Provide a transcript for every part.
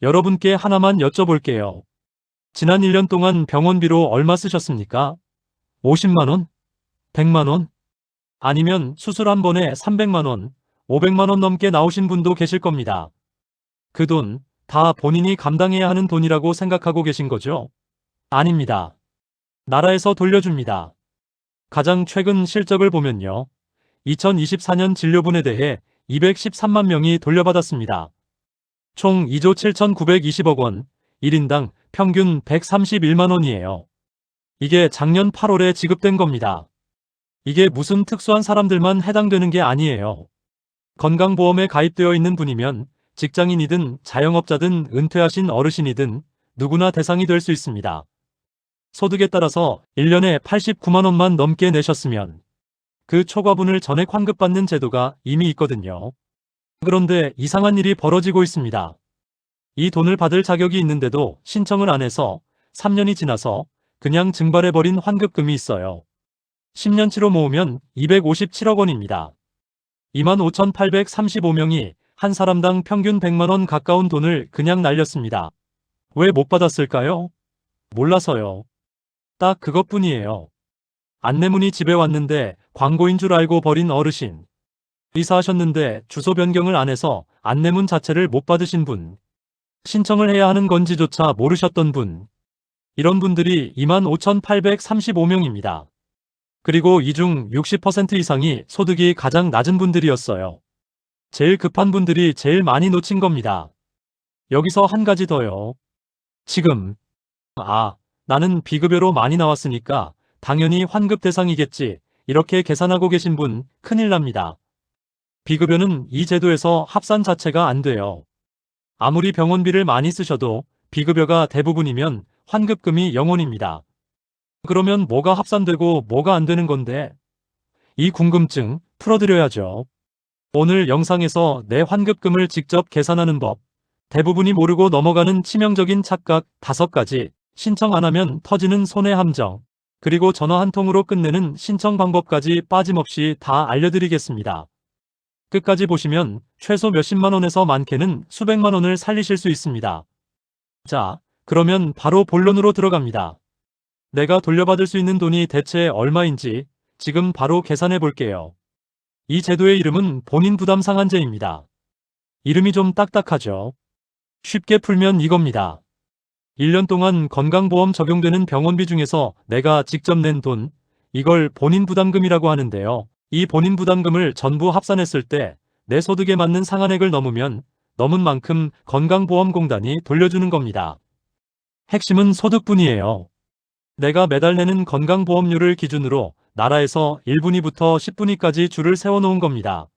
여러분께 하나만 여쭤볼게요. 지난 1년 동안 병원비로 얼마 쓰셨습니까? 50만원? 100만원? 아니면 수술 한 번에 300만원, 500만원 넘게 나오신 분도 계실 겁니다. 그 돈 다 본인이 감당해야 하는 돈이라고 생각하고 계신 거죠? 아닙니다. 나라에서 돌려줍니다. 가장 최근 실적을 보면요. 2024년 진료분에 대해 213만 명이 돌려받았습니다. 총 2조 7,920억 원, 1인당 평균 131만 원이에요. 이게 작년 8월에 지급된 겁니다. 이게 무슨 특수한 사람들만 해당되는 게 아니에요. 건강보험에 가입되어 있는 분이면 직장인이든 자영업자든 은퇴하신 어르신이든 누구나 대상이 될 수 있습니다. 소득에 따라서 1년에 89만 원만 넘게 내셨으면 그 초과분을 전액 환급받는 제도가 이미 있거든요. 그런데 이상한 일이 벌어지고 있습니다. 이 돈을 받을 자격이 있는데도 신청을 안 해서 3년이 지나서 그냥 증발해버린 환급금이 있어요. 10년치로 모으면 257억 원입니다. 25,835명이 한 사람당 평균 100만 원 가까운 돈을 그냥 날렸습니다. 왜 못 받았을까요? 몰라서요. 딱 그것뿐이에요. 안내문이 집에 왔는데 광고인 줄 알고 버린 어르신. 이사하셨는데 주소 변경을 안 해서 안내문 자체를 못 받으신 분. 신청을 해야 하는 건지조차 모르셨던 분. 이런 분들이 25,835명입니다. 그리고 이 중 60% 이상이 소득이 가장 낮은 분들이었어요. 제일 급한 분들이 제일 많이 놓친 겁니다. 여기서 한 가지 더요. 지금 나는 비급여로 많이 나왔으니까 당연히 환급 대상이겠지 이렇게 계산하고 계신 분 큰일 납니다. 비급여는 이 제도에서 합산 자체가 안 돼요. 아무리 병원비를 많이 쓰셔도 비급여가 대부분이면 환급금이 0원입니다. 그러면 뭐가 합산되고 뭐가 안 되는 건데? 이 궁금증 풀어드려야죠. 오늘 영상에서 내 환급금을 직접 계산하는 법, 대부분이 모르고 넘어가는 치명적인 착각 5가지, 신청 안 하면 터지는 손해 함정, 그리고 전화 한 통으로 끝내는 신청 방법까지 빠짐없이 다 알려드리겠습니다. 끝까지 보시면 최소 몇십만 원에서 많게는 수백만 원을 살리실 수 있습니다. 자, 그러면 바로 본론으로 들어갑니다. 내가 돌려받을 수 있는 돈이 대체 얼마인지 지금 바로 계산해 볼게요. 이 제도의 이름은 본인 부담 상한제입니다. 이름이 좀 딱딱하죠? 쉽게 풀면 이겁니다. 1년 동안 건강보험 적용되는 병원비 중에서 내가 직접 낸 돈, 이걸 본인 부담금이라고 하는데요. 이 본인 부담금을 전부 합산했을 때 내 소득에 맞는 상한액을 넘으면 넘은 만큼 건강보험공단이 돌려주는 겁니다. 핵심은 소득분이에요. 내가 매달 내는 건강보험료를 기준으로 나라에서 1분위부터 10분위까지 줄을 세워놓은 겁니다.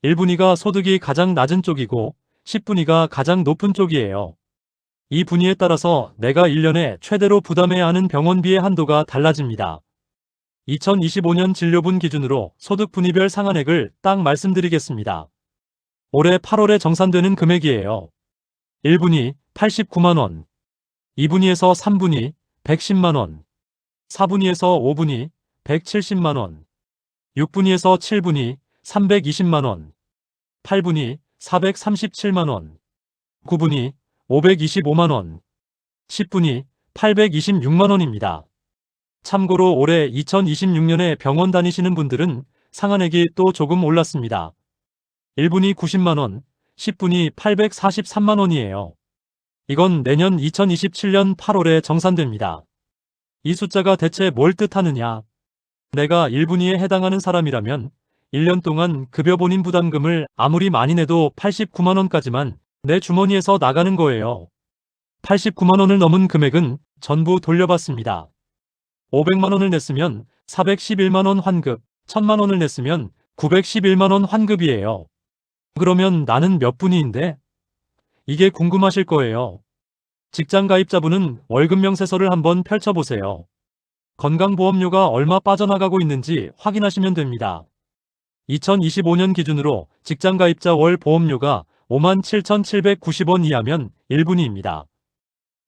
1분위가 소득이 가장 낮은 쪽이고 10분위가 가장 높은 쪽이에요. 이 분위에 따라서 내가 1년에 최대로 부담해야 하는 병원비의 한도가 달라집니다. 2025년 진료분 기준으로 소득 분위별 상한액을 딱 말씀드리겠습니다. 올해 8월에 정산되는 금액이에요. 1분위 89만원, 2분위에서 3분위 110만원, 4분위에서 5분위 170만원, 6분위에서 7분위 320만원, 8분위 437만원, 9분위 525만원, 10분위 826만원입니다. 참고로 올해 2026년에 병원 다니시는 분들은 상한액이 또 조금 올랐습니다. 1분위 90만원, 10분위 843만원이에요. 이건 내년 2027년 8월에 정산됩니다. 이 숫자가 대체 뭘 뜻하느냐? 내가 1분위에 해당하는 사람이라면 1년 동안 급여 본인 부담금을 아무리 많이 내도 89만원까지만 내 주머니에서 나가는 거예요. 89만원을 넘은 금액은 전부 돌려받습니다. 500만원을 냈으면 411만원 환급, 1000만원을 냈으면 911만원 환급이에요. 그러면 나는 몇 분위인데? 이게 궁금하실 거예요. 직장 가입자분은 월급 명세서를 한번 펼쳐보세요. 건강보험료가 얼마 빠져나가고 있는지 확인하시면 됩니다. 2025년 기준으로 직장 가입자 월 보험료가 57,790원 이하면 1분위입니다.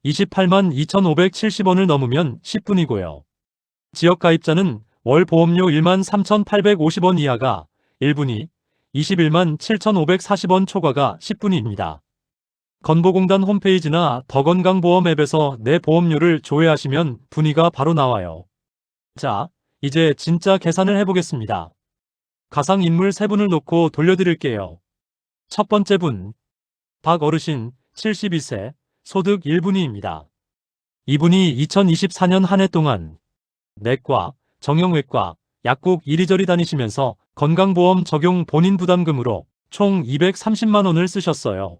28만 2,570원을 넘으면 10분이고요. 지역 가입자는 월 보험료 1만 3,850원 이하가 1분위, 21만 7,540원 초과가 10분위입니다. 건보공단 홈페이지나 더건강보험 앱에서 내 보험료를 조회하시면 문의가 바로 나와요. 자, 이제 진짜 계산을 해보겠습니다. 가상인물 3분을 놓고 돌려드릴게요. 첫 번째 분, 박 어르신 72세, 소득 1분위입니다. 이분이 2024년 한 해 동안 내과, 정형외과, 약국 이리저리 다니시면서 건강보험 적용 본인 부담금으로 총 230만 원을 쓰셨어요.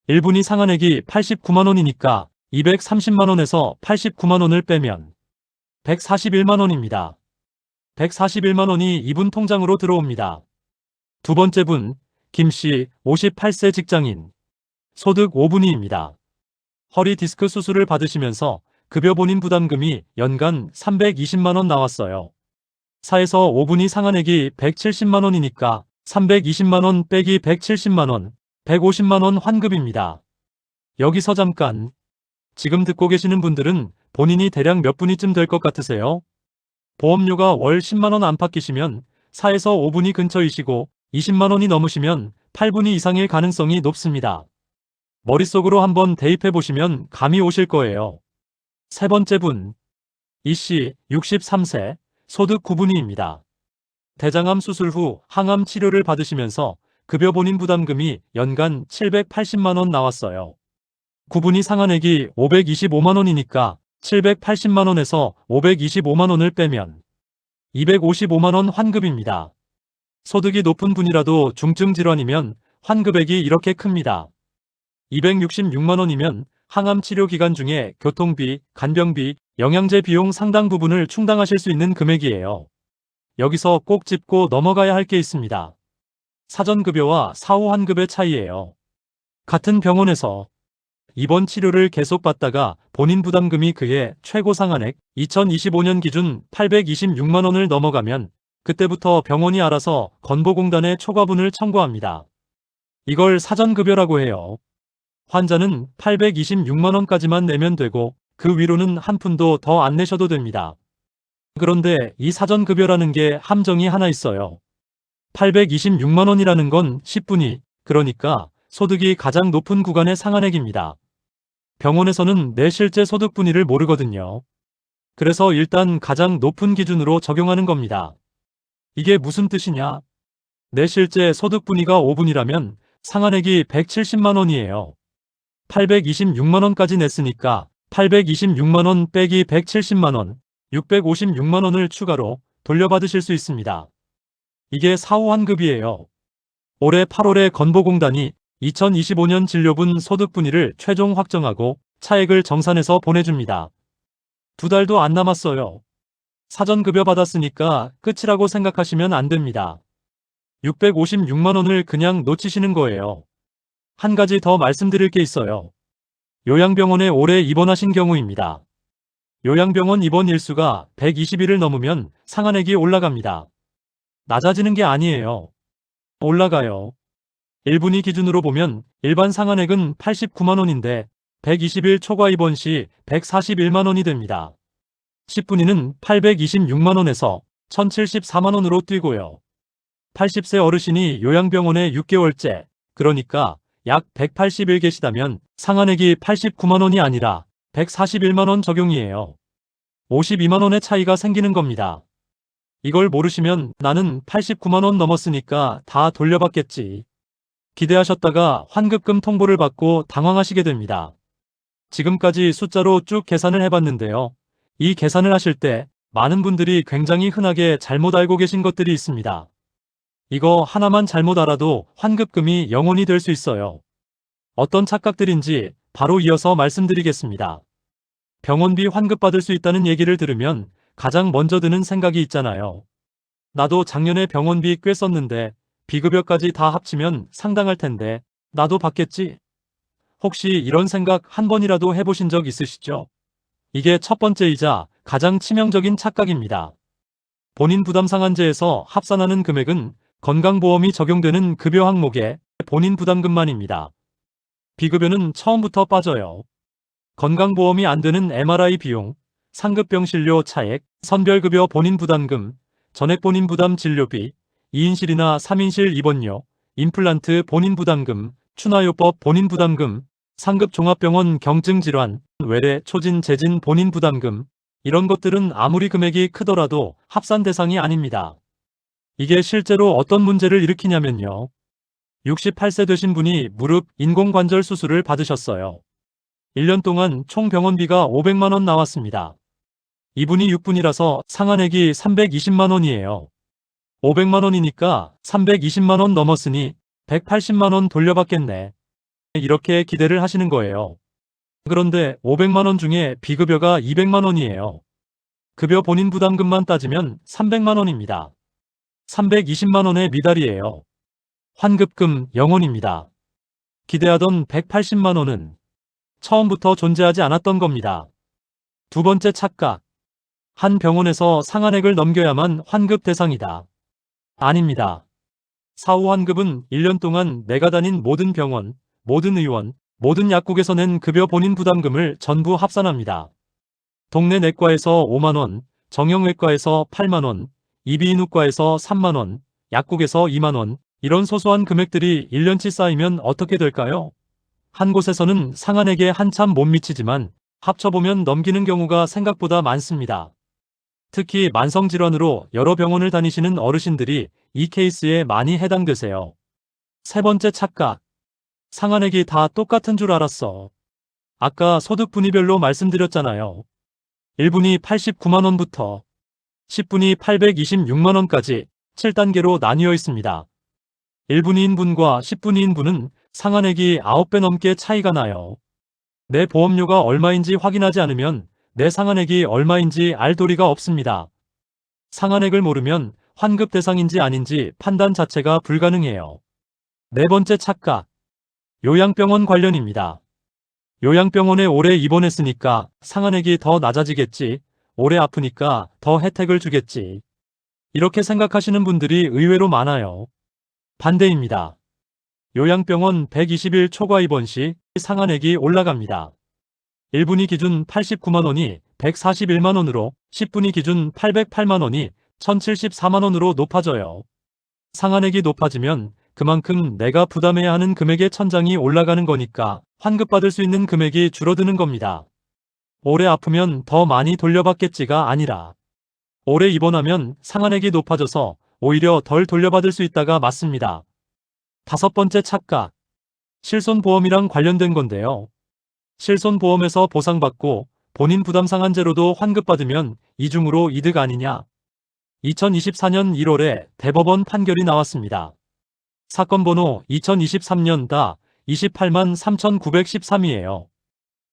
1분위 상한액이 89만 원이니까 230만 원에서 89만 원을 빼면 141만 원입니다. 141만 원이 이분 통장으로 들어옵니다. 두 번째 분, 김씨 58세 직장인, 소득 5분위입니다. 허리 디스크 수술을 받으시면서 급여 본인 부담금이 연간 320만 원 나왔어요. 4에서 5분위 상한액이 170만 원이니까 320만 원 빼기 170만 원, 150만 원 환급입니다. 여기서 잠깐, 지금 듣고 계시는 분들은 본인이 대략 몇 분위쯤 될 것 같으세요? 보험료가 월 10만 원 안팎이시면 4에서 5분위 근처이시고 20만 원이 넘으시면 8분위 이상일 가능성이 높습니다. 머릿속으로 한번 대입해 보시면 감이 오실 거예요. 세 번째 분, 이씨 63세, 소득 9분위입니다. 대장암 수술 후 항암 치료를 받으시면서 급여 본인 부담금이 연간 780만 원 나왔어요. 9분위 상한액이 525만 원이니까 780만 원에서 525만 원을 빼면 255만 원 환급입니다. 소득이 높은 분이라도 중증 질환이면 환급액이 이렇게 큽니다. 266만 원이면 항암 치료 기간 중에 교통비, 간병비, 영양제 비용 상당 부분을 충당하실 수 있는 금액이에요. 여기서 꼭 짚고 넘어가야 할 게 있습니다. 사전급여와 사후 환급의 차이예요. 같은 병원에서 입원 치료를 계속 받다가 본인 부담금이 그해 최고 상한액 2025년 기준 826만 원을 넘어가면 그때부터 병원이 알아서 건보공단에 초과분을 청구합니다. 이걸 사전급여라고 해요. 환자는 826만 원까지만 내면 되고 그 위로는 한 푼도 더 안 내셔도 됩니다. 그런데 이 사전급여라는 게 함정이 하나 있어요. 826만 원이라는 건 10분위, 그러니까 소득이 가장 높은 구간의 상한액입니다. 병원에서는 내 실제 소득 분위를 모르거든요. 그래서 일단 가장 높은 기준으로 적용하는 겁니다. 이게 무슨 뜻이냐? 내 실제 소득 분위가 5분이라면 상한액이 170만 원이에요. 826만 원까지 냈으니까 826만 원 빼기 170만 원, 656만 원을 추가로 돌려받으실 수 있습니다. 이게 사후 환급이에요. 올해 8월에 건보공단이 2025년 진료분 소득 분위를 최종 확정하고 차액을 정산해서 보내줍니다. 2달도 안 남았어요. 사전급여 받았으니까 끝이라고 생각하시면 안 됩니다. 656만 원을 그냥 놓치시는 거예요. 한 가지 더 말씀드릴 게 있어요. 요양병원에 올해 입원하신 경우입니다. 요양병원 입원 일수가 120일을 넘으면 상한액이 올라갑니다. 낮아지는 게 아니에요. 올라가요. 1분위 기준으로 보면 일반 상한액은 89만 원인데 120일 초과 입원 시 141만 원이 됩니다. 10분위는 826만 원에서 1074만 원으로 뛰고요. 80세 어르신이 요양병원에 6개월째, 그러니까 약 180일 계시다면 상한액이 89만 원이 아니라 141만 원 적용이에요. 52만 원의 차이가 생기는 겁니다. 이걸 모르시면 나는 89만 원 넘었으니까 다 돌려받겠지. 기대하셨다가 환급금 통보를 받고 당황하시게 됩니다. 지금까지 숫자로 쭉 계산을 해봤는데요. 이 계산을 하실 때 많은 분들이 굉장히 흔하게 잘못 알고 계신 것들이 있습니다. 이거 하나만 잘못 알아도 환급금이 0원이 될 수 있어요. 어떤 착각들인지 바로 이어서 말씀드리겠습니다. 병원비 환급받을 수 있다는 얘기를 들으면 가장 먼저 드는 생각이 있잖아요. 나도 작년에 병원비 꽤 썼는데 비급여까지 다 합치면 상당할 텐데 나도 받겠지? 혹시 이런 생각 한 번이라도 해보신 적 있으시죠? 이게 첫 번째이자 가장 치명적인 착각입니다. 본인 부담 상한제에서 합산하는 금액은 건강보험이 적용되는 급여 항목의 본인 부담금만입니다. 비급여는 처음부터 빠져요. 건강보험이 안 되는 MRI 비용, 상급병 진료 차액, 선별급여 본인 부담금, 전액 본인 부담 진료비, 2인실이나 3인실 입원료, 임플란트 본인 부담금, 추나요법 본인 부담금, 상급 종합병원 경증 질환, 외래, 초진, 재진, 본인 부담금, 이런 것들은 아무리 금액이 크더라도 합산 대상이 아닙니다. 이게 실제로 어떤 문제를 일으키냐면요. 68세 되신 분이 무릎 인공관절 수술을 받으셨어요. 1년 동안 총 병원비가 500만 원 나왔습니다. 이분이 6분이라서 상한액이 320만 원이에요. 500만 원이니까 320만 원 넘었으니 180만 원 돌려받겠네. 이렇게 기대를 하시는 거예요. 그런데 500만 원 중에 비급여가 200만 원이에요. 급여 본인 부담금만 따지면 300만 원입니다. 320만 원의 미달이에요. 환급금 0원입니다. 기대하던 180만 원은 처음부터 존재하지 않았던 겁니다. 두 번째 착각. 한 병원에서 상한액을 넘겨야만 환급 대상이다. 아닙니다. 사후 환급은 1년 동안 내가 다닌 모든 병원, 모든 의원, 모든 약국에서 낸 급여 본인 부담금을 전부 합산합니다. 동네 내과에서 5만 원, 정형외과에서 8만 원, 이비인후과에서 3만 원, 약국에서 2만 원, 이런 소소한 금액들이 1년치 쌓이면 어떻게 될까요? 한 곳에서는 상한액에 한참 못 미치지만 합쳐보면 넘기는 경우가 생각보다 많습니다. 특히 만성질환으로 여러 병원을 다니시는 어르신들이 이 케이스에 많이 해당되세요. 세 번째 착각. 상한액이 다 똑같은 줄 알았어. 아까 소득 분위별로 말씀드렸잖아요. 1분이 89만 원부터 10분이 826만 원까지 7단계로 나뉘어 있습니다. 1분위인분과 10분위인분은 상한액이 9배 넘게 차이가 나요. 내 보험료가 얼마인지 확인하지 않으면 내 상한액이 얼마인지 알 도리가 없습니다. 상한액을 모르면 환급 대상인지 아닌지 판단 자체가 불가능해요. 네 번째 착각. 요양병원 관련입니다. 요양병원에 오래 입원했으니까 상한액이 더 낮아지겠지, 오래 아프니까 더 혜택을 주겠지. 이렇게 생각하시는 분들이 의외로 많아요. 반대입니다. 요양병원 120일 초과 입원 시 상한액이 올라갑니다. 1분위 기준 89만 원이 141만 원으로 10분위 기준 808만 원이 1074만 원으로 높아져요. 상한액이 높아지면 그만큼 내가 부담해야 하는 금액의 천장이 올라가는 거니까 환급받을 수 있는 금액이 줄어드는 겁니다. 오래 아프면 더 많이 돌려받겠지가 아니라 오래 입원하면 상한액이 높아져서 오히려 덜 돌려받을 수 있다가 맞습니다. 다섯 번째 착각. 실손보험이랑 관련된 건데요. 실손보험에서 보상받고 본인 부담 상한제로도 환급받으면 이중으로 이득 아니냐. 2024년 1월에 대법원 판결이 나왔습니다. 사건 번호 2023년-28만 3913이에요.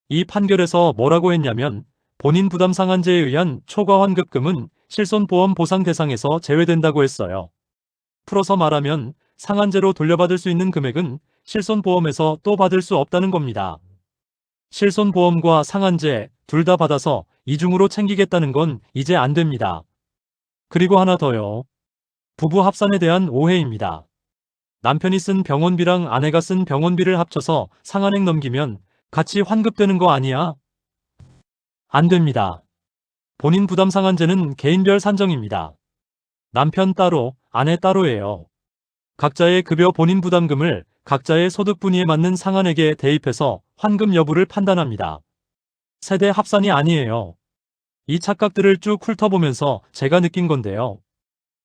이 판결에서 뭐라고 했냐면 본인 부담 상한제에 의한 초과 환급금은 실손보험 보상 대상에서 제외된다고 했어요. 풀어서 말하면 상한제로 돌려받을 수 있는 금액은 실손보험에서 또 받을 수 없다는 겁니다. 실손보험과 상한제 둘 다 받아서 이중으로 챙기겠다는 건 이제 안 됩니다. 그리고 하나 더요. 부부 합산에 대한 오해입니다. 남편이 쓴 병원비랑 아내가 쓴 병원비를 합쳐서 상한액 넘기면 같이 환급되는 거 아니야? 안 됩니다. 본인 부담 상한제는 개인별 산정입니다. 남편 따로, 아내 따로예요. 각자의 급여 본인 부담금을 각자의 소득 분위에 맞는 상한액에 대입해서 환급 여부를 판단합니다. 세대 합산이 아니에요. 이 착각들을 쭉 훑어보면서 제가 느낀 건데요.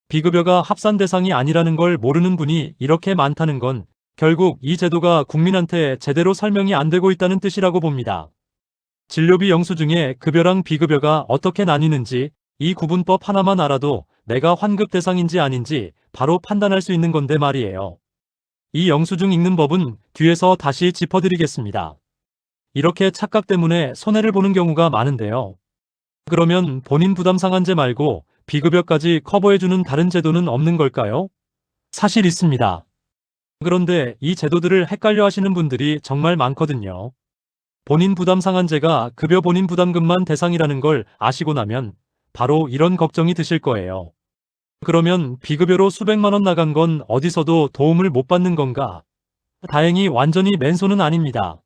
비급여가 합산 대상이 아니라는 걸 모르는 분이 이렇게 많다는 건 결국 이 제도가 국민한테 제대로 설명이 안 되고 있다는 뜻이라고 봅니다. 진료비 영수증에 급여랑 비급여가 어떻게 나뉘는지 이 구분법 하나만 알아도 내가 환급 대상인지 아닌지 바로 판단할 수 있는 건데 말이에요. 이 영수증 읽는 법은 뒤에서 다시 짚어드리겠습니다. 이렇게 착각 때문에 손해를 보는 경우가 많은데요. 그러면 본인 부담 상한제 말고 비급여까지 커버해주는 다른 제도는 없는 걸까요? 사실 있습니다. 그런데 이 제도들을 헷갈려 하시는 분들이 정말 많거든요. 본인 부담 상한제가 급여 본인 부담금만 대상이라는 걸 아시고 나면 바로 이런 걱정이 드실 거예요. 그러면 비급여로 수백만 원 나간 건 어디서도 도움을 못 받는 건가? 다행히 완전히 맨손은 아닙니다.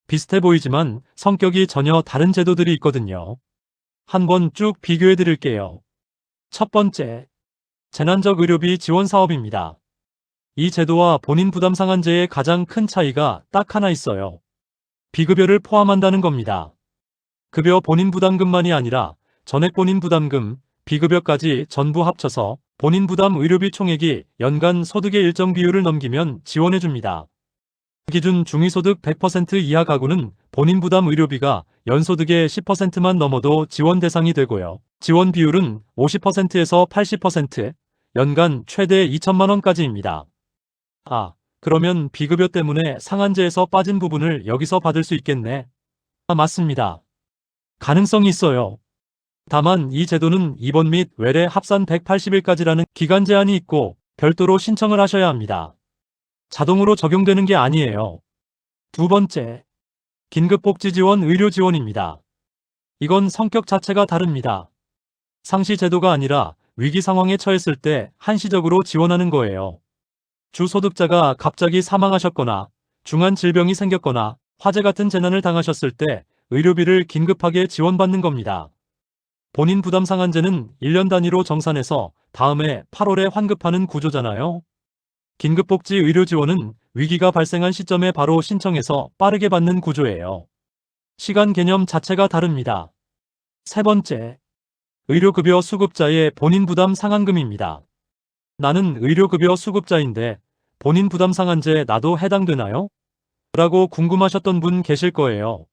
비슷해 보이지만 성격이 전혀 다른 제도들이 있거든요. 한번 쭉 비교해 드릴게요. 첫 번째, 재난적 의료비 지원 사업입니다. 이 제도와 본인 부담 상한제의 가장 큰 차이가 딱 하나 있어요. 비급여를 포함한다는 겁니다. 급여 본인 부담금만이 아니라 전액 본인 부담금, 비급여까지 전부 합쳐서 본인 부담 의료비 총액이 연간 소득의 일정 비율을 넘기면 지원해줍니다. 기준 중위소득 100% 이하 가구는 본인 부담 의료비가 연소득의 10%만 넘어도 지원 대상이 되고요. 지원 비율은 50%에서 80%, 연간 최대 2천만 원까지입니다. 그러면 비급여 때문에 상한제에서 빠진 부분을 여기서 받을 수 있겠네. 맞습니다. 가능성이 있어요. 다만 이 제도는 입원 및 외래 합산 180일까지라는 기간 제한이 있고 별도로 신청을 하셔야 합니다. 자동으로 적용되는 게 아니에요. 두 번째, 긴급복지지원 의료지원입니다. 이건 성격 자체가 다릅니다. 상시 제도가 아니라 위기 상황에 처했을 때 한시적으로 지원하는 거예요. 주소득자가 갑자기 사망하셨거나 중한 질병이 생겼거나 화재 같은 재난을 당하셨을 때 의료비를 긴급하게 지원받는 겁니다. 본인 부담 상한제는 1년 단위로 정산해서 다음해 8월에 환급하는 구조잖아요. 긴급복지 의료지원은 위기가 발생한 시점에 바로 신청해서 빠르게 받는 구조예요. 시간 개념 자체가 다릅니다. 세 번째, 의료급여 수급자의 본인 부담 상한금입니다. 나는 의료급여 수급자인데 본인 부담 상한제 나도 해당되나요? 라고 궁금하셨던 분 계실 거예요.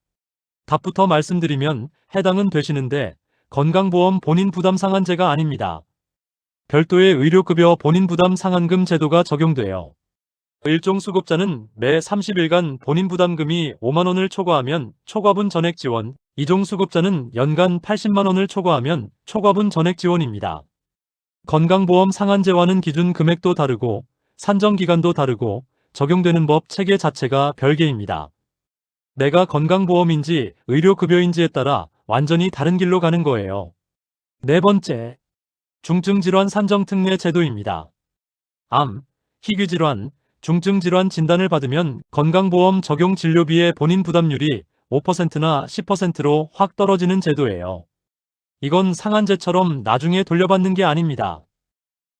답부터 말씀드리면 해당은 되시는데 건강보험 본인 부담 상한제가 아닙니다. 별도의 의료급여 본인 부담 상한금 제도가 적용돼요. 일종 수급자는 매 30일간 본인 부담금이 5만 원을 초과하면 초과분 전액 지원, 이종 수급자는 연간 80만 원을 초과하면 초과분 전액 지원입니다. 건강보험 상한제와는 기준 금액도 다르고 산정 기간도 다르고 적용되는 법 체계 자체가 별개입니다. 내가 건강보험인지 의료급여인지에 따라 완전히 다른 길로 가는 거예요. 네 번째, 중증질환 산정특례 제도입니다. 암, 희귀질환, 중증질환 진단을 받으면 건강보험 적용 진료비의 본인 부담률이 5%나 10%로 확 떨어지는 제도예요. 이건 상한제처럼 나중에 돌려받는 게 아닙니다.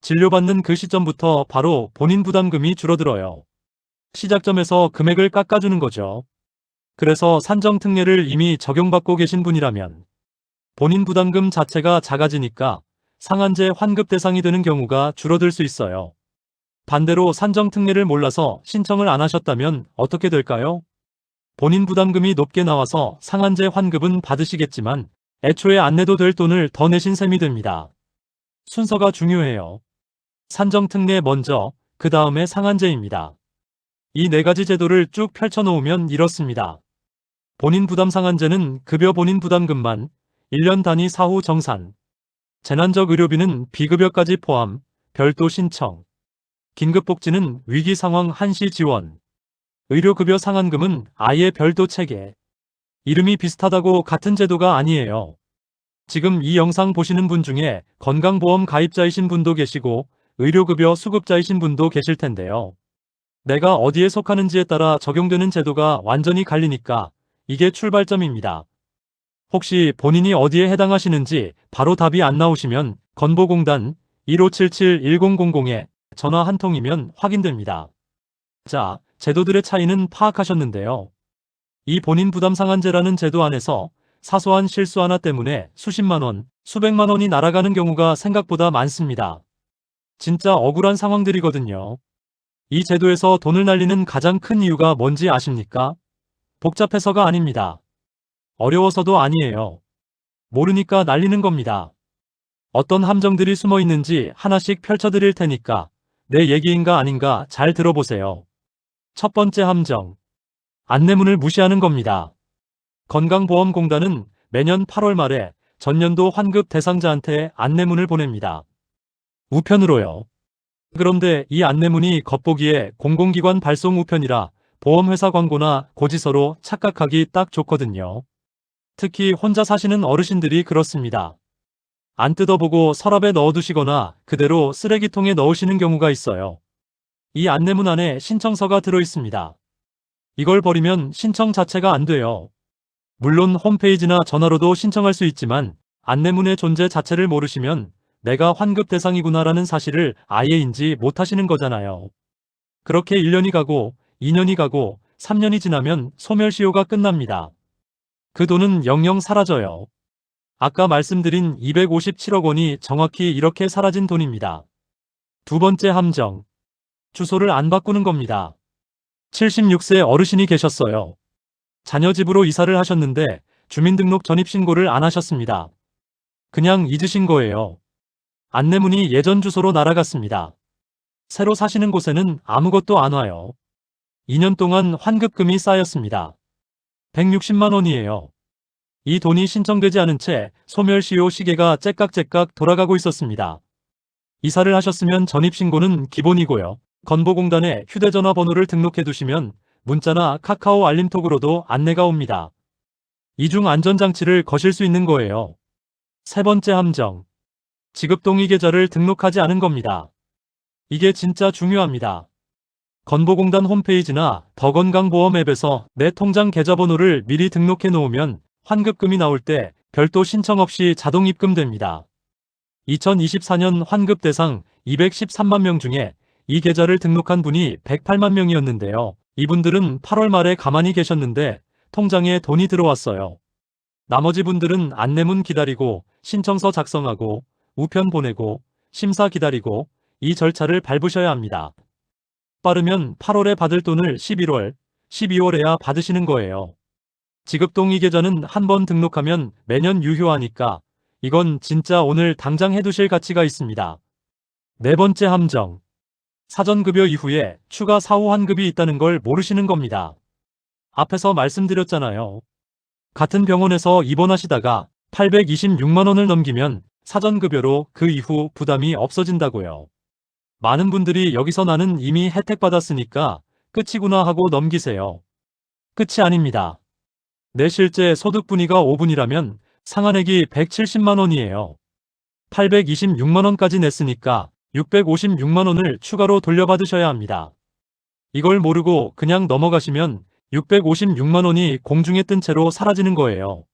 진료받는 그 시점부터 바로 본인 부담금이 줄어들어요. 시작점에서 금액을 깎아주는 거죠. 그래서 산정특례를 이미 적용받고 계신 분이라면 본인 부담금 자체가 작아지니까 상한제 환급 대상이 되는 경우가 줄어들 수 있어요. 반대로 산정특례를 몰라서 신청을 안 하셨다면 어떻게 될까요? 본인 부담금이 높게 나와서 상한제 환급은 받으시겠지만 애초에 안 내도 될 돈을 더 내신 셈이 됩니다. 순서가 중요해요. 산정특례 먼저, 그 다음에 상한제입니다. 이 네 가지 제도를 쭉 펼쳐놓으면 이렇습니다. 본인 부담 상한제는 급여 본인 부담금만, 1년 단위 사후 정산, 재난적 의료비는 비급여까지 포함, 별도 신청, 긴급복지는 위기 상황 한시 지원, 의료급여 상한금은 아예 별도 체계. 이름이 비슷하다고 같은 제도가 아니에요. 지금 이 영상 보시는 분 중에 건강보험 가입자이신 분도 계시고 의료급여 수급자이신 분도 계실 텐데요. 내가 어디에 속하는지에 따라 적용되는 제도가 완전히 갈리니까 이게 출발점입니다. 혹시 본인이 어디에 해당하시는지 바로 답이 안 나오시면 건보공단 1577-1000에 전화 한 통이면 확인됩니다. 자, 제도들의 차이는 파악하셨는데요. 이 본인 부담 상한제라는 제도 안에서 사소한 실수 하나 때문에 수십만 원, 수백만 원이 날아가는 경우가 생각보다 많습니다. 진짜 억울한 상황들이거든요. 이 제도에서 돈을 날리는 가장 큰 이유가 뭔지 아십니까? 복잡해서가 아닙니다. 어려워서도 아니에요. 모르니까 날리는 겁니다. 어떤 함정들이 숨어 있는지 하나씩 펼쳐드릴 테니까 내 얘기인가 아닌가 잘 들어보세요. 첫 번째 함정. 안내문을 무시하는 겁니다. 건강보험공단은 매년 8월 말에 전년도 환급 대상자한테 안내문을 보냅니다. 우편으로요. 그런데 이 안내문이 겉보기에 공공기관 발송 우편이라 보험회사 광고나 고지서로 착각하기 딱 좋거든요. 특히 혼자 사시는 어르신들이 그렇습니다. 안 뜯어보고 서랍에 넣어두시거나 그대로 쓰레기통에 넣으시는 경우가 있어요. 이 안내문 안에 신청서가 들어있습니다. 이걸 버리면 신청 자체가 안 돼요. 물론 홈페이지나 전화로도 신청할 수 있지만 안내문의 존재 자체를 모르시면 내가 환급 대상이구나라는 사실을 아예 인지 못하시는 거잖아요. 그렇게 1년이 가고 2년이 가고 3년이 지나면 소멸시효가 끝납니다. 그 돈은 영영 사라져요. 아까 말씀드린 257억 원이 정확히 이렇게 사라진 돈입니다. 두 번째 함정. 주소를 안 바꾸는 겁니다. 76세 어르신이 계셨어요. 자녀 집으로 이사를 하셨는데 주민등록 전입신고를 안 하셨습니다. 그냥 잊으신 거예요. 안내문이 예전 주소로 날아갔습니다. 새로 사시는 곳에는 아무것도 안 와요. 2년 동안 환급금이 쌓였습니다. 160만 원이에요. 이 돈이 신청되지 않은 채 소멸시효 시계가 째깍째깍 돌아가고 있었습니다. 이사를 하셨으면 전입신고는 기본이고요. 건보공단에 휴대전화 번호를 등록해 두시면 문자나 카카오 알림톡으로도 안내가 옵니다. 이중 안전장치를 거실 수 있는 거예요. 세 번째 함정. 지급동의 계좌를 등록하지 않은 겁니다. 이게 진짜 중요합니다. 건보공단 홈페이지나 더건강보험 앱에서 내 통장 계좌번호를 미리 등록해 놓으면 환급금이 나올 때 별도 신청 없이 자동 입금됩니다. 2024년 환급 대상 213만 명 중에 이 계좌를 등록한 분이 108만 명이었는데요. 이분들은 8월 말에 가만히 계셨는데 통장에 돈이 들어왔어요. 나머지 분들은 안내문 기다리고 신청서 작성하고 우편 보내고 심사 기다리고 이 절차를 밟으셔야 합니다. 빠르면 8월에 받을 돈을 11월, 12월에야 받으시는 거예요. 지급동의 계좌는 한 번 등록하면 매년 유효하니까 이건 진짜 오늘 당장 해두실 가치가 있습니다. 네 번째 함정. 사전급여 이후에 추가 사후 환급이 있다는 걸 모르시는 겁니다. 앞에서 말씀드렸잖아요. 같은 병원에서 입원하시다가 826만 원을 넘기면 사전급여로 그 이후 부담이 없어진다고요. 많은 분들이 여기서 나는 이미 혜택 받았으니까 끝이구나 하고 넘기세요. 끝이 아닙니다. 내 실제 소득 분위가 5분이라면 상한액이 170만 원이에요. 826만 원까지 냈으니까 656만 원을 추가로 돌려받으셔야 합니다. 이걸 모르고 그냥 넘어가시면 656만 원이 공중에 뜬 채로 사라지는 거예요.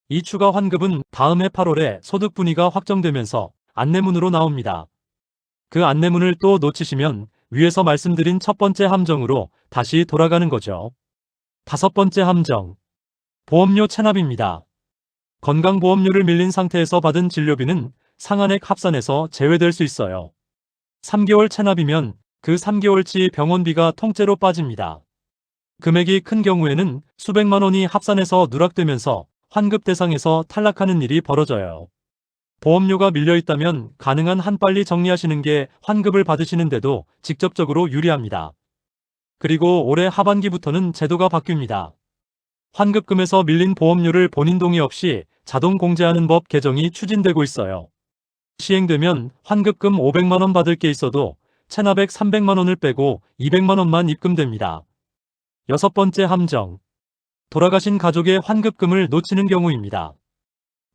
이 추가 환급은 다음해 8월에 소득 분위가 확정되면서 안내문으로 나옵니다. 그 안내문을 또 놓치시면 위에서 말씀드린 첫 번째 함정으로 다시 돌아가는 거죠. 다섯 번째 함정. 보험료 체납입니다. 건강보험료를 밀린 상태에서 받은 진료비는 상한액 합산에서 제외될 수 있어요. 3개월 체납이면 그 3개월치 병원비가 통째로 빠집니다. 금액이 큰 경우에는 수백만 원이 합산해서 누락되면서 환급 대상에서 탈락하는 일이 벌어져요. 보험료가 밀려있다면 가능한 한 빨리 정리하시는 게 환급을 받으시는데도 직접적으로 유리합니다. 그리고 올해 하반기부터는 제도가 바뀝니다. 환급금에서 밀린 보험료를 본인 동의 없이 자동 공제하는 법 개정이 추진되고 있어요. 시행되면 환급금 500만 원 받을 게 있어도 체납액 300만 원을 빼고 200만 원만 입금됩니다. 여섯 번째 함정. 돌아가신 가족의 환급금을 놓치는 경우입니다.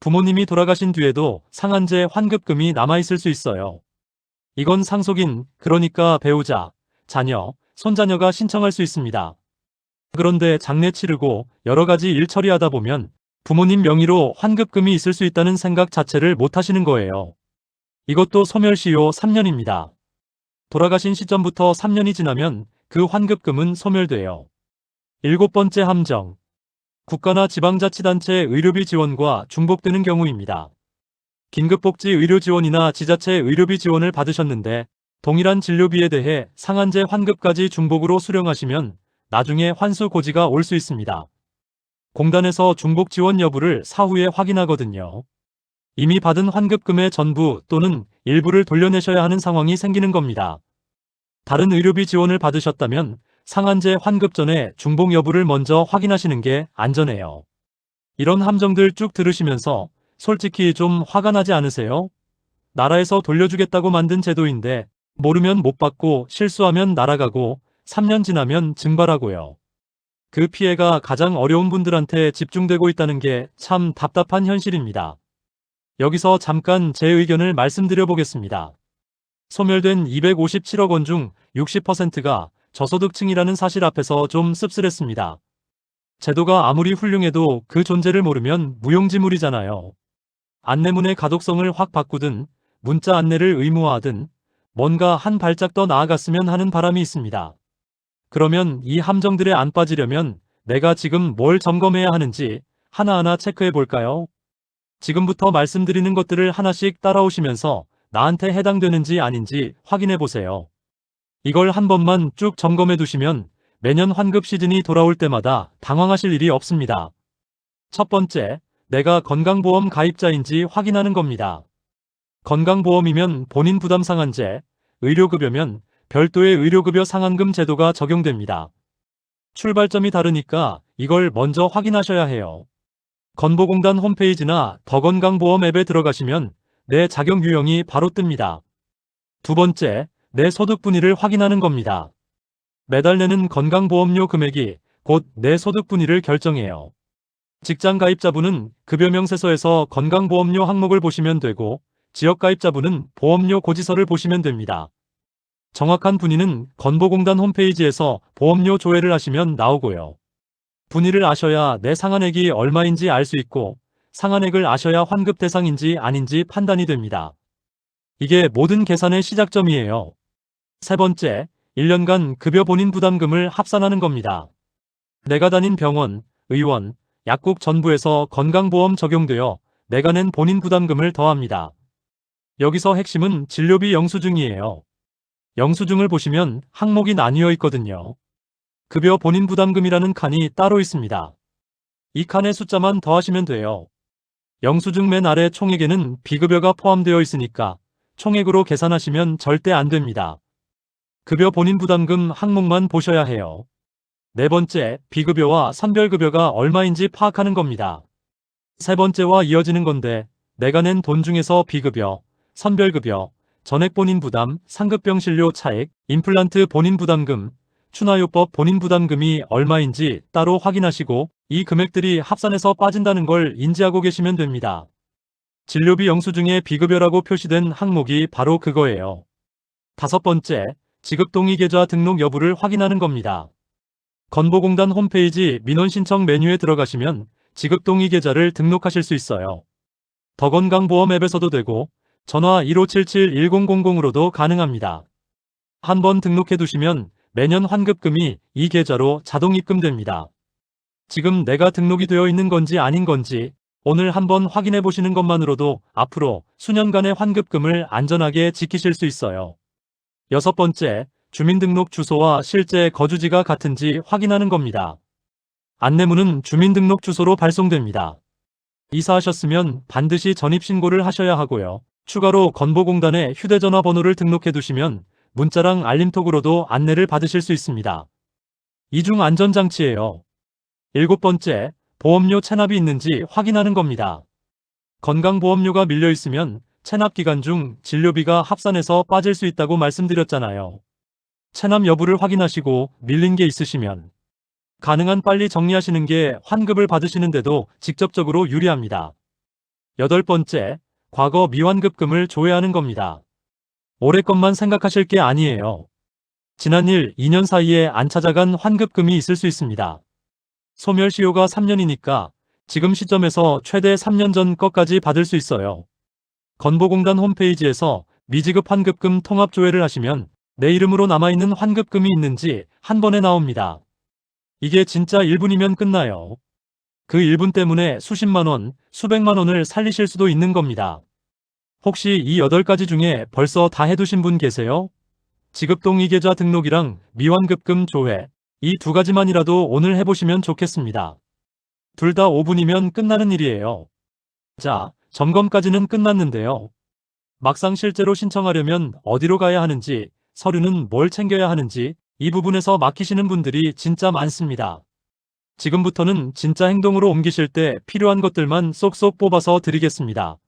부모님이 돌아가신 뒤에도 상한제 환급금이 남아있을 수 있어요. 이건 상속인, 그러니까 배우자, 자녀, 손자녀가 신청할 수 있습니다. 그런데 장례 치르고 여러 가지 일 처리하다 보면 부모님 명의로 환급금이 있을 수 있다는 생각 자체를 못 하시는 거예요. 이것도 소멸시효 3년입니다. 돌아가신 시점부터 3년이 지나면 그 환급금은 소멸돼요. 일곱 번째 함정. 국가나 지방자치단체의 의료비 지원과 중복되는 경우입니다. 긴급복지 의료지원이나 지자체 의료비 지원을 받으셨는데 동일한 진료비에 대해 상한제 환급까지 중복으로 수령하시면 나중에 환수 고지가 올 수 있습니다. 공단에서 중복 지원 여부를 사후에 확인하거든요. 이미 받은 환급금의 전부 또는 일부를 돌려내셔야 하는 상황이 생기는 겁니다. 다른 의료비 지원을 받으셨다면 상한제 환급 전에 중복 여부를 먼저 확인하시는 게 안전해요. 이런 함정들 쭉 들으시면서 솔직히 좀 화가 나지 않으세요? 나라에서 돌려주겠다고 만든 제도인데 모르면 못 받고 실수하면 날아가고 3년 지나면 증발하고요. 그 피해가 가장 어려운 분들한테 집중되고 있다는 게 참 답답한 현실입니다. 여기서 잠깐 제 의견을 말씀드려 보겠습니다. 소멸된 257억 원 중 60%가 저소득층이라는 사실 앞에서 좀 씁쓸했습니다. 제도가 아무리 훌륭해도 그 존재를 모르면 무용지물이잖아요. 안내문의 가독성을 확 바꾸든 문자 안내를 의무화하든 뭔가 한 발짝 더 나아갔으면 하는 바람이 있습니다. 그러면 이 함정들에 안 빠지려면 내가 지금 뭘 점검해야 하는지 하나하나 체크해 볼까요? 지금부터 말씀드리는 것들을 하나씩 따라오시면서 나한테 해당되는지 아닌지 확인해 보세요. 이걸 한 번만 쭉 점검해 두시면 매년 환급 시즌이 돌아올 때마다 당황하실 일이 없습니다. 첫 번째, 내가 건강보험 가입자인지 확인하는 겁니다. 건강보험이면 본인 부담 상한제, 의료급여면 별도의 의료급여 상한금 제도가 적용됩니다. 출발점이 다르니까 이걸 먼저 확인하셔야 해요. 건보공단 홈페이지나 더건강보험 앱에 들어가시면 내 자격 유형이 바로 뜹니다. 두 번째, 내 소득 분위를 확인하는 겁니다. 매달 내는 건강보험료 금액이 곧 내 소득 분위를 결정해요. 직장 가입자분은 급여 명세서에서 건강보험료 항목을 보시면 되고, 지역 가입자분은 보험료 고지서를 보시면 됩니다. 정확한 분위는 건보공단 홈페이지에서 보험료 조회를 하시면 나오고요. 분위를 아셔야 내 상한액이 얼마인지 알 수 있고, 상한액을 아셔야 환급 대상인지 아닌지 판단이 됩니다. 이게 모든 계산의 시작점이에요. 세 번째, 1년간 급여 본인 부담금을 합산하는 겁니다. 내가 다닌 병원, 의원, 약국 전부에서 건강보험 적용되어 내가 낸 본인 부담금을 더합니다. 여기서 핵심은 진료비 영수증이에요. 영수증을 보시면 항목이 나뉘어 있거든요. 급여 본인 부담금이라는 칸이 따로 있습니다. 이 칸의 숫자만 더하시면 돼요. 영수증 맨 아래 총액에는 비급여가 포함되어 있으니까 총액으로 계산하시면 절대 안 됩니다. 급여 본인 부담금 항목만 보셔야 해요. 네 번째, 비급여와 선별급여가 얼마인지 파악하는 겁니다. 세 번째와 이어지는 건데, 내가 낸 돈 중에서 비급여, 선별급여, 전액 본인 부담, 상급병 진료 차액, 임플란트 본인 부담금, 추나요법 본인 부담금이 얼마인지 따로 확인하시고 이 금액들이 합산해서 빠진다는 걸 인지하고 계시면 됩니다. 진료비 영수증에 비급여라고 표시된 항목이 바로 그거예요. 다섯 번째, 지급동의계좌 등록 여부를 확인하는 겁니다. 건보공단 홈페이지 민원 신청 메뉴에 들어가시면 지급동의계좌를 등록하실 수 있어요. 더건강보험 앱에서도 되고 전화 1577-1000으로도 가능합니다. 한번 등록해 두시면 매년 환급금이 이 계좌로 자동 입금됩니다. 지금 내가 등록이 되어 있는 건지 아닌 건지 오늘 한번 확인해 보시는 것만으로도 앞으로 수년간의 환급금을 안전하게 지키실 수 있어요. 여섯 번째, 주민등록 주소와 실제 거주지가 같은지 확인하는 겁니다. 안내문은 주민등록 주소로 발송됩니다. 이사하셨으면 반드시 전입신고를 하셔야 하고요. 추가로 건보공단에 휴대전화 번호를 등록해 두시면 문자랑 알림톡으로도 안내를 받으실 수 있습니다. 이중 안전장치예요. 일곱 번째, 보험료 체납이 있는지 확인하는 겁니다. 건강보험료가 밀려 있으면 체납 기간 중 진료비가 합산해서 빠질 수 있다고 말씀드렸잖아요. 체납 여부를 확인하시고 밀린 게 있으시면 가능한 빨리 정리하시는 게 환급을 받으시는데도 직접적으로 유리합니다. 여덟 번째, 과거 미환급금을 조회하는 겁니다. 올해 것만 생각하실 게 아니에요. 지난 1, 2년 사이에 안 찾아간 환급금이 있을 수 있습니다. 소멸시효가 3년이니까 지금 시점에서 최대 3년 전 것까지 받을 수 있어요. 건보공단 홈페이지에서 미지급 환급금 통합 조회를 하시면 내 이름으로 남아있는 환급금이 있는지 한 번에 나옵니다. 이게 진짜 1분이면 끝나요. 그 1분 때문에 수십만 원, 수백만 원을 살리실 수도 있는 겁니다. 혹시 이 8가지 중에 벌써 다 해두신 분 계세요? 지급동의계좌 등록이랑 미환급금 조회, 이 2가지만이라도 오늘 해보시면 좋겠습니다. 둘 다 5분이면 끝나는 일이에요. 자, 점검까지는 끝났는데요. 막상 실제로 신청하려면 어디로 가야 하는지, 서류는 뭘 챙겨야 하는지 이 부분에서 막히시는 분들이 진짜 많습니다. 지금부터는 진짜 행동으로 옮기실 때 필요한 것들만 쏙쏙 뽑아서 드리겠습니다.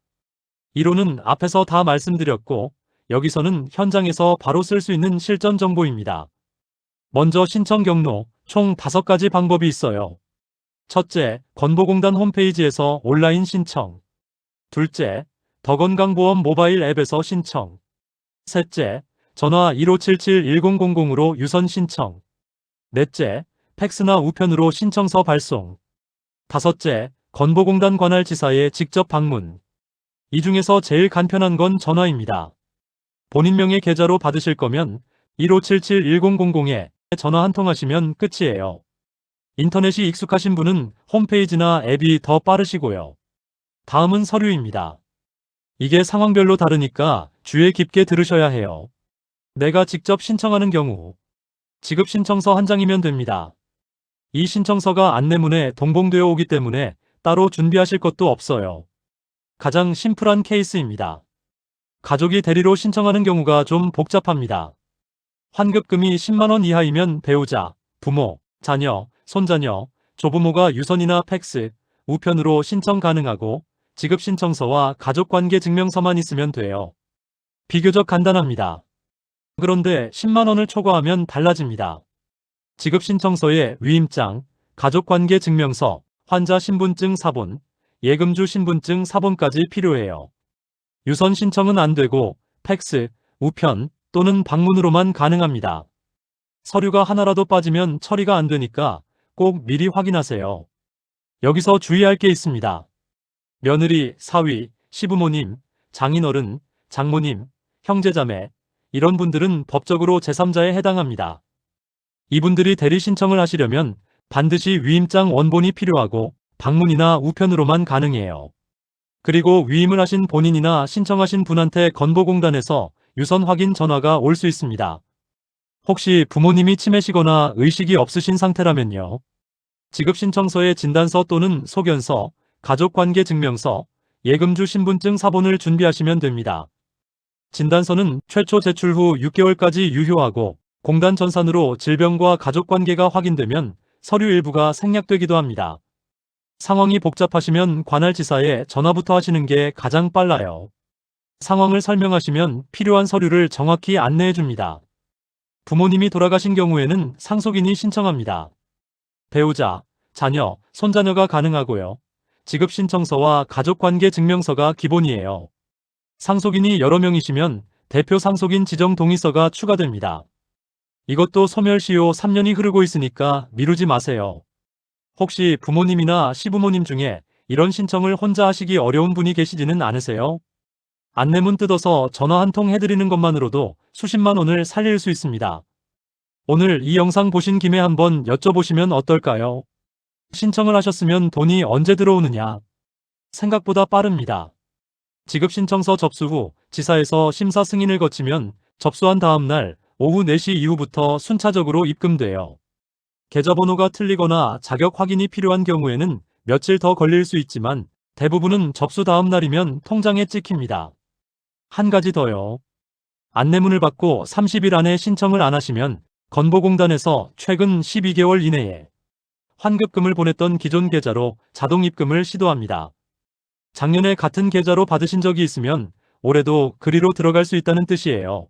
이론은 앞에서 다 말씀드렸고 여기서는 현장에서 바로 쓸 수 있는 실전 정보입니다. 먼저 신청 경로, 총 5가지 방법이 있어요. 첫째, 건보공단 홈페이지에서 온라인 신청. 둘째, 더건강보험 모바일 앱에서 신청. 셋째, 전화 1577-1000으로 유선 신청. 넷째, 팩스나 우편으로 신청서 발송. 다섯째, 건보공단 관할 지사에 직접 방문. 이 중에서 제일 간편한 건 전화입니다. 본인 명의 계좌로 받으실 거면 1577-1000에 전화 한 통 하시면 끝이에요. 인터넷이 익숙하신 분은 홈페이지나 앱이 더 빠르시고요. 다음은 서류입니다. 이게 상황별로 다르니까 주의 깊게 들으셔야 해요. 내가 직접 신청하는 경우 지급 신청서 한 장이면 됩니다. 이 신청서가 안내문에 동봉되어 오기 때문에 따로 준비하실 것도 없어요. 가장 심플한 케이스입니다. 가족이 대리로 신청하는 경우가 좀 복잡합니다. 환급금이 10만 원 이하이면 배우자, 부모, 자녀, 손자녀, 조부모가 유선이나 팩스, 우편으로 신청 가능하고 지급 신청서와 가족관계 증명서만 있으면 돼요. 비교적 간단합니다. 그런데 10만 원을 초과하면 달라집니다. 지급 신청서에 위임장, 가족관계 증명서, 환자 신분증 사본, 예금주 신분증 사본까지 필요해요. 유선 신청은 안 되고 팩스, 우편 또는 방문으로만 가능합니다. 서류가 하나라도 빠지면 처리가 안 되니까 꼭 미리 확인하세요. 여기서 주의할 게 있습니다. 며느리, 사위, 시부모님, 장인어른, 장모님, 형제자매 이런 분들은 법적으로 제3자에 해당합니다. 이분들이 대리 신청을 하시려면 반드시 위임장 원본이 필요하고 방문이나 우편으로만 가능해요. 그리고 위임을 하신 본인이나 신청하신 분한테 건보공단에서 유선 확인 전화가 올 수 있습니다. 혹시 부모님이 치매시거나 의식이 없으신 상태라면요. 지급 신청서에 진단서 또는 소견서, 가족관계 증명서, 예금주 신분증 사본을 준비하시면 됩니다. 진단서는 최초 제출 후 6개월까지 유효하고 공단 전산으로 질병과 가족관계가 확인되면 서류 일부가 생략되기도 합니다. 상황이 복잡하시면 관할지사에 전화부터 하시는 게 가장 빨라요. 상황을 설명하시면 필요한 서류를 정확히 안내해 줍니다. 부모님이 돌아가신 경우에는 상속인이 신청합니다. 배우자, 자녀, 손자녀가 가능하고요. 지급 신청서와 가족관계 증명서가 기본이에요. 상속인이 여러 명이시면 대표 상속인 지정 동의서가 추가됩니다. 이것도 소멸시효 3년이 흐르고 있으니까 미루지 마세요. 혹시 부모님이나 시부모님 중에 이런 신청을 혼자 하시기 어려운 분이 계시지는 않으세요? 안내문 뜯어서 전화 한 통 해드리는 것만으로도 수십만 원을 살릴 수 있습니다. 오늘 이 영상 보신 김에 한번 여쭤보시면 어떨까요? 신청을 하셨으면 돈이 언제 들어오느냐? 생각보다 빠릅니다. 지급 신청서 접수 후 지사에서 심사 승인을 거치면 접수한 다음 날 오후 4시 이후부터 순차적으로 입금돼요. 계좌번호가 틀리거나 자격 확인이 필요한 경우에는 며칠 더 걸릴 수 있지만 대부분은 접수 다음 날이면 통장에 찍힙니다. 한 가지 더요. 안내문을 받고 30일 안에 신청을 안 하시면 건보공단에서 최근 12개월 이내에 환급금을 보냈던 기존 계좌로 자동 입금을 시도합니다. 작년에 같은 계좌로 받으신 적이 있으면 올해도 그리로 들어갈 수 있다는 뜻이에요.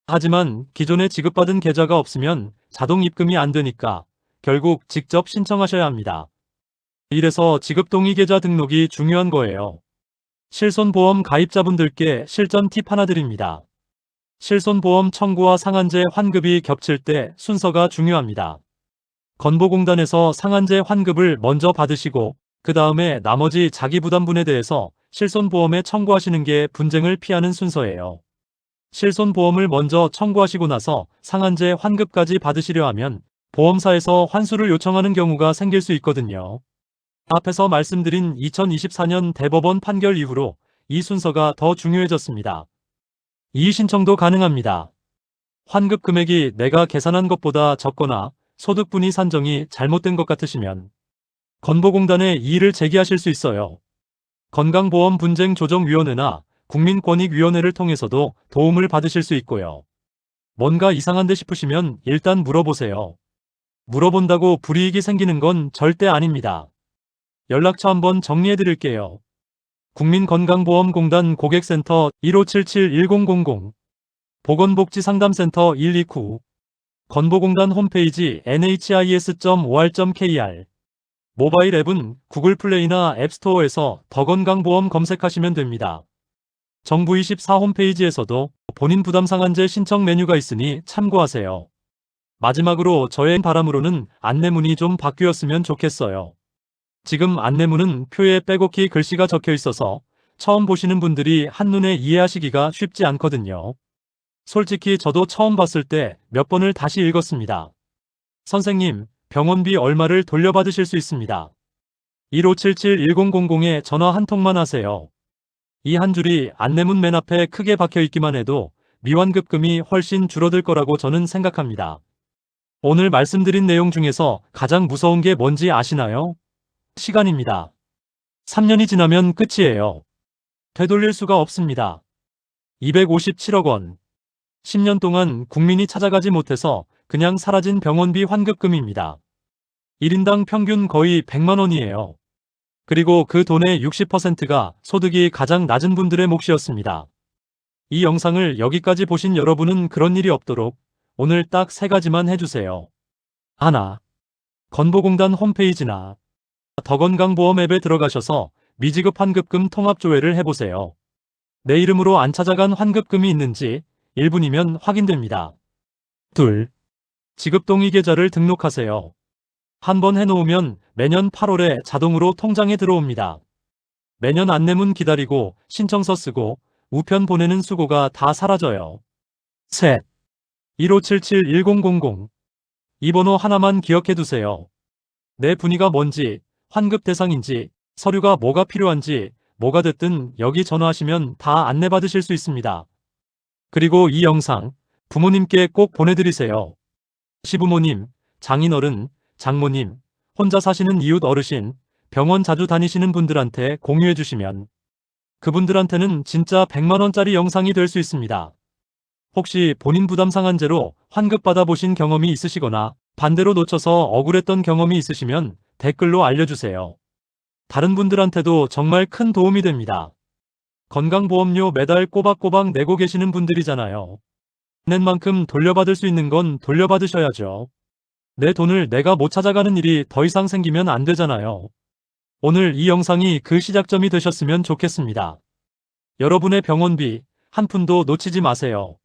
하지만 기존에 지급받은 계좌가 없으면 자동 입금이 안 되니까 결국 직접 신청하셔야 합니다. 이래서 지급동의 계좌 등록이 중요한 거예요. 실손보험 가입자분들께 실전 팁 하나 드립니다. 실손보험 청구와 상한제 환급이 겹칠 때 순서가 중요합니다. 건보공단에서 상한제 환급을 먼저 받으시고 그 다음에 나머지 자기부담분에 대해서 실손보험에 청구하시는 게 분쟁을 피하는 순서예요. 실손보험을 먼저 청구하시고 나서 상한제 환급까지 받으시려 하면 보험사에서 환수를 요청하는 경우가 생길 수 있거든요. 앞에서 말씀드린 2024년 대법원 판결 이후로 이 순서가 더 중요해졌습니다. 이의신청도 가능합니다. 환급 금액이 내가 계산한 것보다 적거나 소득분위 산정이 잘못된 것 같으시면 건보공단에 이의를 제기하실 수 있어요. 건강보험분쟁조정위원회나 국민권익위원회를 통해서도 도움을 받으실 수 있고요. 뭔가 이상한데 싶으시면 일단 물어보세요. 물어본다고 불이익이 생기는 건 절대 아닙니다. 연락처 한번 정리해 드릴게요. 국민건강보험공단 고객센터 1577-1000, 보건복지상담센터 129, 건보공단 홈페이지 nhis.or.kr, 모바일 앱은 구글 플레이나 앱스토어에서 더건강보험 검색하시면 됩니다. 정부24 홈페이지에서도 본인 부담 상한제 신청 메뉴가 있으니 참고하세요. 마지막으로 저의 바람으로는 안내문이 좀 바뀌었으면 좋겠어요. 지금 안내문은 표에 빼곡히 글씨가 적혀 있어서 처음 보시는 분들이 한눈에 이해하시기가 쉽지 않거든요. 솔직히 저도 처음 봤을 때 몇 번을 다시 읽었습니다. 선생님, 병원비 얼마를 돌려받으실 수 있습니다. 1577-1000에 전화 한 통만 하세요. 이 한 줄이 안내문 맨 앞에 크게 박혀 있기만 해도 미완급금이 훨씬 줄어들 거라고 저는 생각합니다. 오늘 말씀드린 내용 중에서 가장 무서운 게 뭔지 아시나요? 시간입니다. 3년이 지나면 끝이에요. 되돌릴 수가 없습니다. 257억 원. 10년 동안 국민이 찾아가지 못해서 그냥 사라진 병원비 환급금입니다. 1인당 평균 거의 100만 원이에요. 그리고 그 돈의 60%가 소득이 가장 낮은 분들의 몫이었습니다. 이 영상을 여기까지 보신 여러분은 그런 일이 없도록 오늘 딱 3가지만 해주세요. 하나, 건보공단 홈페이지나 더건강보험 앱에 들어가셔서 미지급 환급금 통합조회를 해보세요. 내 이름으로 안 찾아간 환급금이 있는지 1분이면 확인됩니다. 둘, 지급동의 계좌를 등록하세요. 한번 해놓으면 매년 8월에 자동으로 통장에 들어옵니다. 매년 안내문 기다리고 신청서 쓰고 우편 보내는 수고가 다 사라져요. 셋, 1577-1000. 이 번호 하나만 기억해두세요. 내 분야가 뭔지, 환급 대상인지, 서류가 뭐가 필요한지, 뭐가 됐든 여기 전화하시면 다 안내받으실 수 있습니다. 그리고 이 영상 부모님께 꼭 보내드리세요. 시부모님, 장인어른, 장모님, 혼자 사시는 이웃 어르신, 병원 자주 다니시는 분들한테 공유해주시면 그분들한테는 진짜 100만원짜리 영상이 될 수 있습니다. 혹시 본인 부담 상한제로 환급받아 보신 경험이 있으시거나 반대로 놓쳐서 억울했던 경험이 있으시면 댓글로 알려주세요. 다른 분들한테도 정말 큰 도움이 됩니다. 건강보험료 매달 꼬박꼬박 내고 계시는 분들이잖아요. 낸 만큼 돌려받을 수 있는 건 돌려받으셔야죠. 내 돈을 내가 못 찾아가는 일이 더 이상 생기면 안 되잖아요. 오늘 이 영상이 그 시작점이 되셨으면 좋겠습니다. 여러분의 병원비 한 푼도 놓치지 마세요.